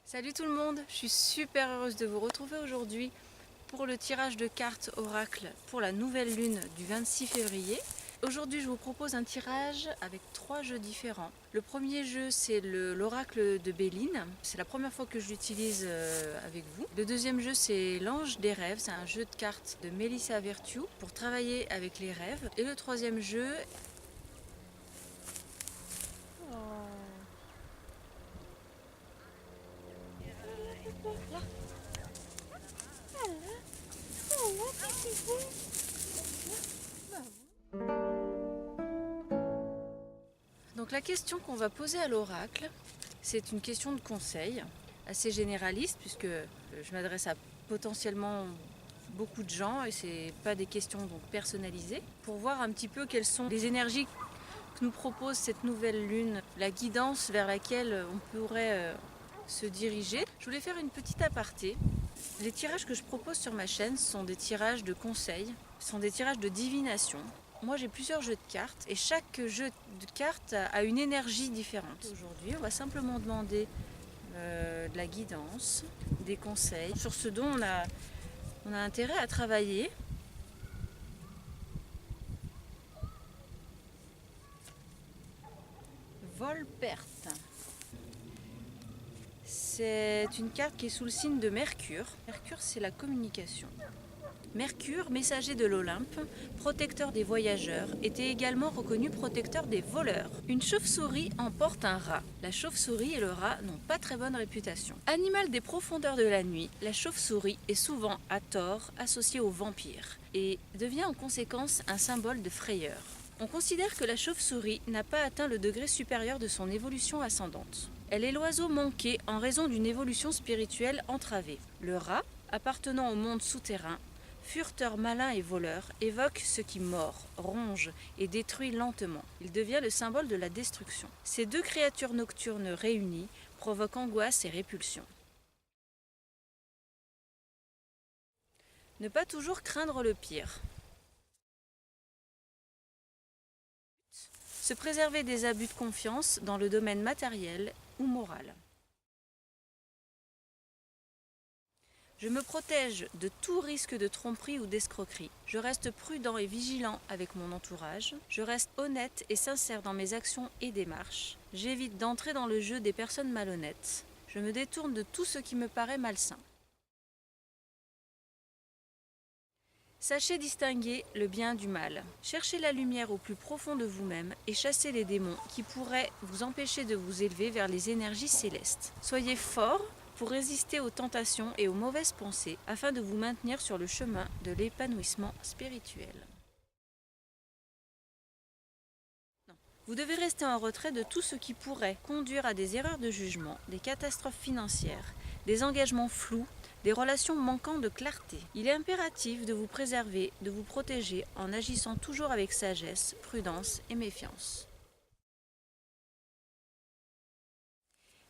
Salut tout le monde, je suis super heureuse de vous retrouver aujourd'hui pour le tirage de cartes Oracle pour la nouvelle lune du 26 février. Aujourd'hui je vous propose un tirage avec 3 jeux différents. Le premier jeu c'est l'Oracle de Béline, c'est la première fois que je l'utilise avec vous. Le deuxième jeu c'est l'Ange des rêves, c'est un jeu de cartes de Melissa Vertue pour travailler avec les rêves. Et le troisième jeu... Là. Donc la question qu'on va poser à l'oracle, c'est une question de conseil, assez généraliste, puisque je m'adresse à potentiellement beaucoup de gens et c'est pas des questions donc personnalisées, pour voir un petit peu quelles sont les énergies que nous propose cette nouvelle lune, la guidance vers laquelle on pourrait se diriger. Je voulais faire une petite aparté. Les tirages que je propose sur ma chaîne sont des tirages de conseils, sont des tirages de divination. Moi j'ai plusieurs jeux de cartes et chaque jeu de cartes a une énergie différente. Aujourd'hui on va simplement demander de la guidance, des conseils sur ce dont on a intérêt à travailler. Vol-perte. C'est une carte qui est sous le signe de Mercure. Mercure c'est la communication. Mercure, messager de l'Olympe, protecteur des voyageurs, était également reconnu protecteur des voleurs. Une chauve-souris emporte un rat. La chauve-souris et le rat n'ont pas très bonne réputation. Animal des profondeurs de la nuit, la chauve-souris est souvent, à tort, associée aux vampires et devient en conséquence un symbole de frayeur. On considère que la chauve-souris n'a pas atteint le degré supérieur de son évolution ascendante. Elle est l'oiseau manqué en raison d'une évolution spirituelle entravée. Le rat, appartenant au monde souterrain, furteur malin et voleur, évoque ce qui mord, ronge et détruit lentement. Il devient le symbole de la destruction. Ces deux créatures nocturnes réunies provoquent angoisse et répulsion. Ne pas toujours craindre le pire. Se préserver des abus de confiance dans le domaine matériel ou moral. Je me protège de tout risque de tromperie ou d'escroquerie. Je reste prudent et vigilant avec mon entourage. Je reste honnête et sincère dans mes actions et démarches. J'évite d'entrer dans le jeu des personnes malhonnêtes. Je me détourne de tout ce qui me paraît malsain. Sachez distinguer le bien du mal. Cherchez la lumière au plus profond de vous-même et chassez les démons qui pourraient vous empêcher de vous élever vers les énergies célestes. Soyez fort pour résister aux tentations et aux mauvaises pensées afin de vous maintenir sur le chemin de l'épanouissement spirituel. Vous devez rester en retrait de tout ce qui pourrait conduire à des erreurs de jugement, des catastrophes financières, des engagements flous, des relations manquant de clarté. Il est impératif de vous préserver, de vous protéger en agissant toujours avec sagesse, prudence et méfiance.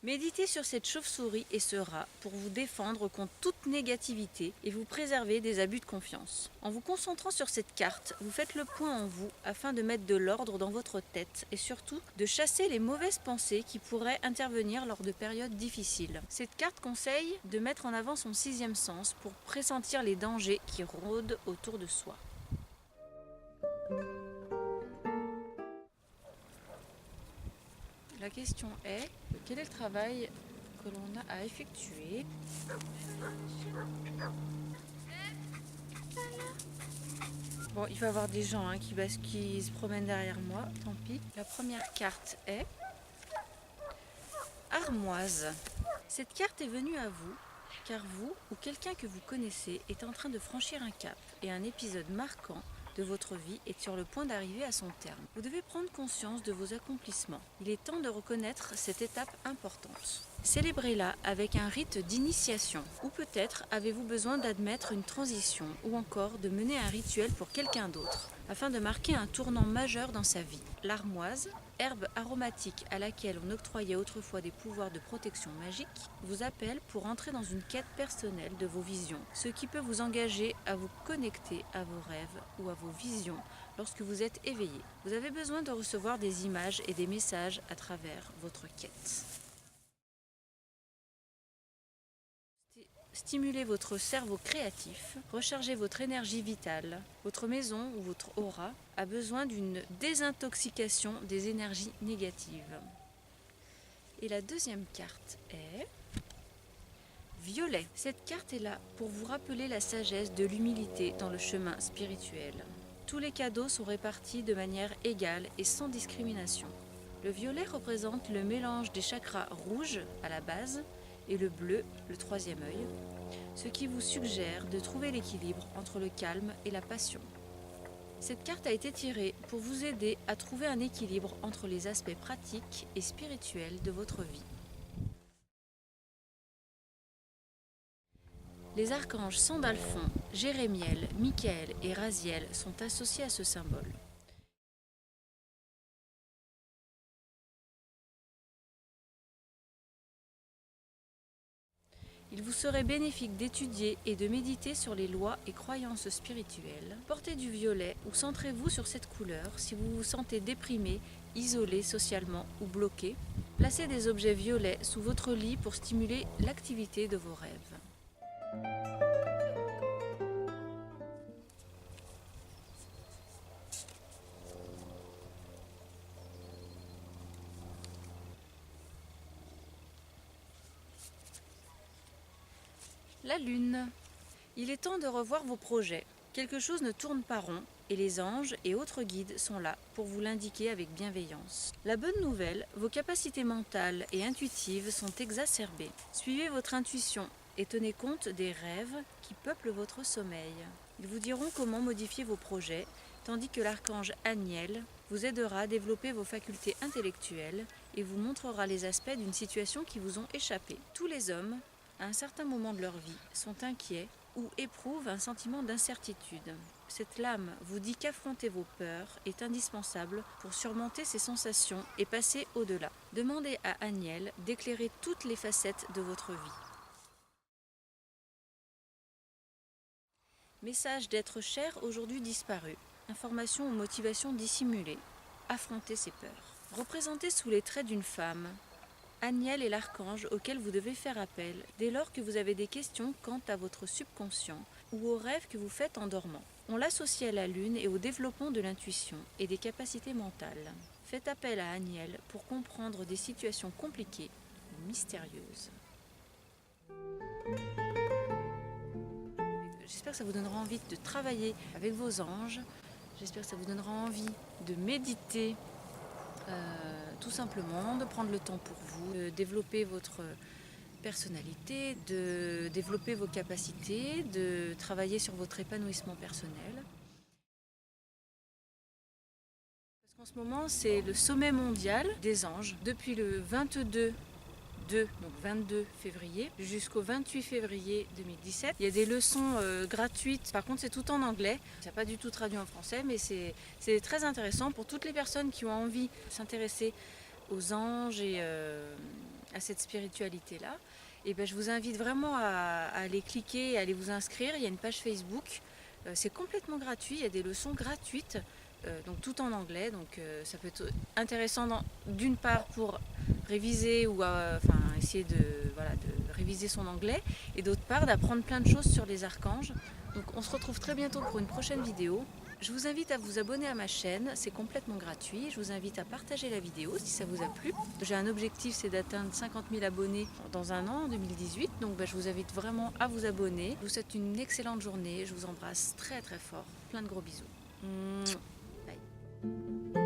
Méditez sur cette chauve-souris et ce rat pour vous défendre contre toute négativité et vous préserver des abus de confiance. En vous concentrant sur cette carte, vous faites le point en vous afin de mettre de l'ordre dans votre tête et surtout de chasser les mauvaises pensées qui pourraient intervenir lors de périodes difficiles. Cette carte conseille de mettre en avant son sixième sens pour pressentir les dangers qui rôdent autour de soi. La question est, quel est le travail que l'on a à effectuer? Bon, il va y avoir des gens qui se promènent derrière moi, tant pis. La première carte est Armoise. Cette carte est venue à vous car vous ou quelqu'un que vous connaissez est en train de franchir un cap et un épisode marquant de votre vie est sur le point d'arriver à son terme. Vous devez prendre conscience de vos accomplissements. Il est temps de reconnaître cette étape importante. Célébrez-la avec un rite d'initiation. Ou peut-être avez-vous besoin d'admettre une transition ou encore de mener un rituel pour quelqu'un d'autre afin de marquer un tournant majeur dans sa vie. L'armoise, herbe aromatique à laquelle on octroyait autrefois des pouvoirs de protection magique, vous appelle pour entrer dans une quête personnelle de vos visions, ce qui peut vous engager à vous connecter à vos rêves ou à vos visions lorsque vous êtes éveillé. Vous avez besoin de recevoir des images et des messages à travers votre quête. stimuler votre cerveau créatif, recharger votre énergie vitale. Votre maison ou votre aura a besoin d'une désintoxication des énergies négatives. Et la deuxième carte est violet. Cette carte est là pour vous rappeler la sagesse de l'humilité dans le chemin spirituel. Tous les cadeaux sont répartis de manière égale et sans discrimination. Le violet représente le mélange des chakras rouges à la base et le bleu, le troisième œil, ce qui vous suggère de trouver l'équilibre entre le calme et la passion. Cette carte a été tirée pour vous aider à trouver un équilibre entre les aspects pratiques et spirituels de votre vie. Les archanges Sandalphon, Jérémiel, Michael et Raziel sont associés à ce symbole. Il vous serait bénéfique d'étudier et de méditer sur les lois et croyances spirituelles. Portez du violet ou centrez-vous sur cette couleur si vous vous sentez déprimé, isolé socialement ou bloqué. Placez des objets violets sous votre lit pour stimuler l'activité de vos rêves. La lune. Il est temps de revoir vos projets. Quelque chose ne tourne pas rond et les anges et autres guides sont là pour vous l'indiquer avec bienveillance. La bonne nouvelle, vos capacités mentales et intuitives sont exacerbées. Suivez votre intuition et tenez compte des rêves qui peuplent votre sommeil. Ils vous diront comment modifier vos projets, tandis que l'archange Aniel vous aidera à développer vos facultés intellectuelles et vous montrera les aspects d'une situation qui vous ont échappé. Tous les hommes, à un certain moment de leur vie, sont inquiets ou éprouvent un sentiment d'incertitude. Cette lame vous dit qu'affronter vos peurs est indispensable pour surmonter ces sensations et passer au-delà. Demandez à Aniel d'éclairer toutes les facettes de votre vie. Message d'être cher aujourd'hui disparu. Information ou motivation dissimulée. Affrontez ses peurs. Représenté sous les traits d'une femme, Aniel est l'archange auquel vous devez faire appel dès lors que vous avez des questions quant à votre subconscient ou aux rêves que vous faites en dormant. On l'associe à la lune et au développement de l'intuition et des capacités mentales. Faites appel à Aniel pour comprendre des situations compliquées ou mystérieuses. J'espère que ça vous donnera envie de travailler avec vos anges. J'espère que ça vous donnera envie de méditer. Tout simplement, de prendre le temps pour vous, de développer votre personnalité, de développer vos capacités, de travailler sur votre épanouissement personnel. Parce qu'en ce moment, c'est le sommet mondial des anges. Depuis le 22 février jusqu'au 28 février 2017. Il y a des leçons gratuites, par contre c'est tout en anglais, ça n'a pas du tout traduit en français, mais c'est très intéressant pour toutes les personnes qui ont envie de s'intéresser aux anges et à cette spiritualité-là. Et ben, je vous invite vraiment à aller cliquer et à aller vous inscrire. Il y a une page Facebook, c'est complètement gratuit, il y a des leçons gratuites, donc tout en anglais, donc ça peut être intéressant d'une part pour réviser ou essayer de réviser son anglais et d'autre part d'apprendre plein de choses sur les archanges. Donc on se retrouve très bientôt pour une prochaine vidéo. Je vous invite à vous abonner à ma chaîne, c'est complètement gratuit. Je vous invite à partager la vidéo si ça vous a plu. J'ai un objectif, c'est d'atteindre 50 000 abonnés dans un an, en 2018. Donc je vous invite vraiment à vous abonner. Je vous souhaite une excellente journée. Je vous embrasse très très fort. Plein de gros bisous. Bye.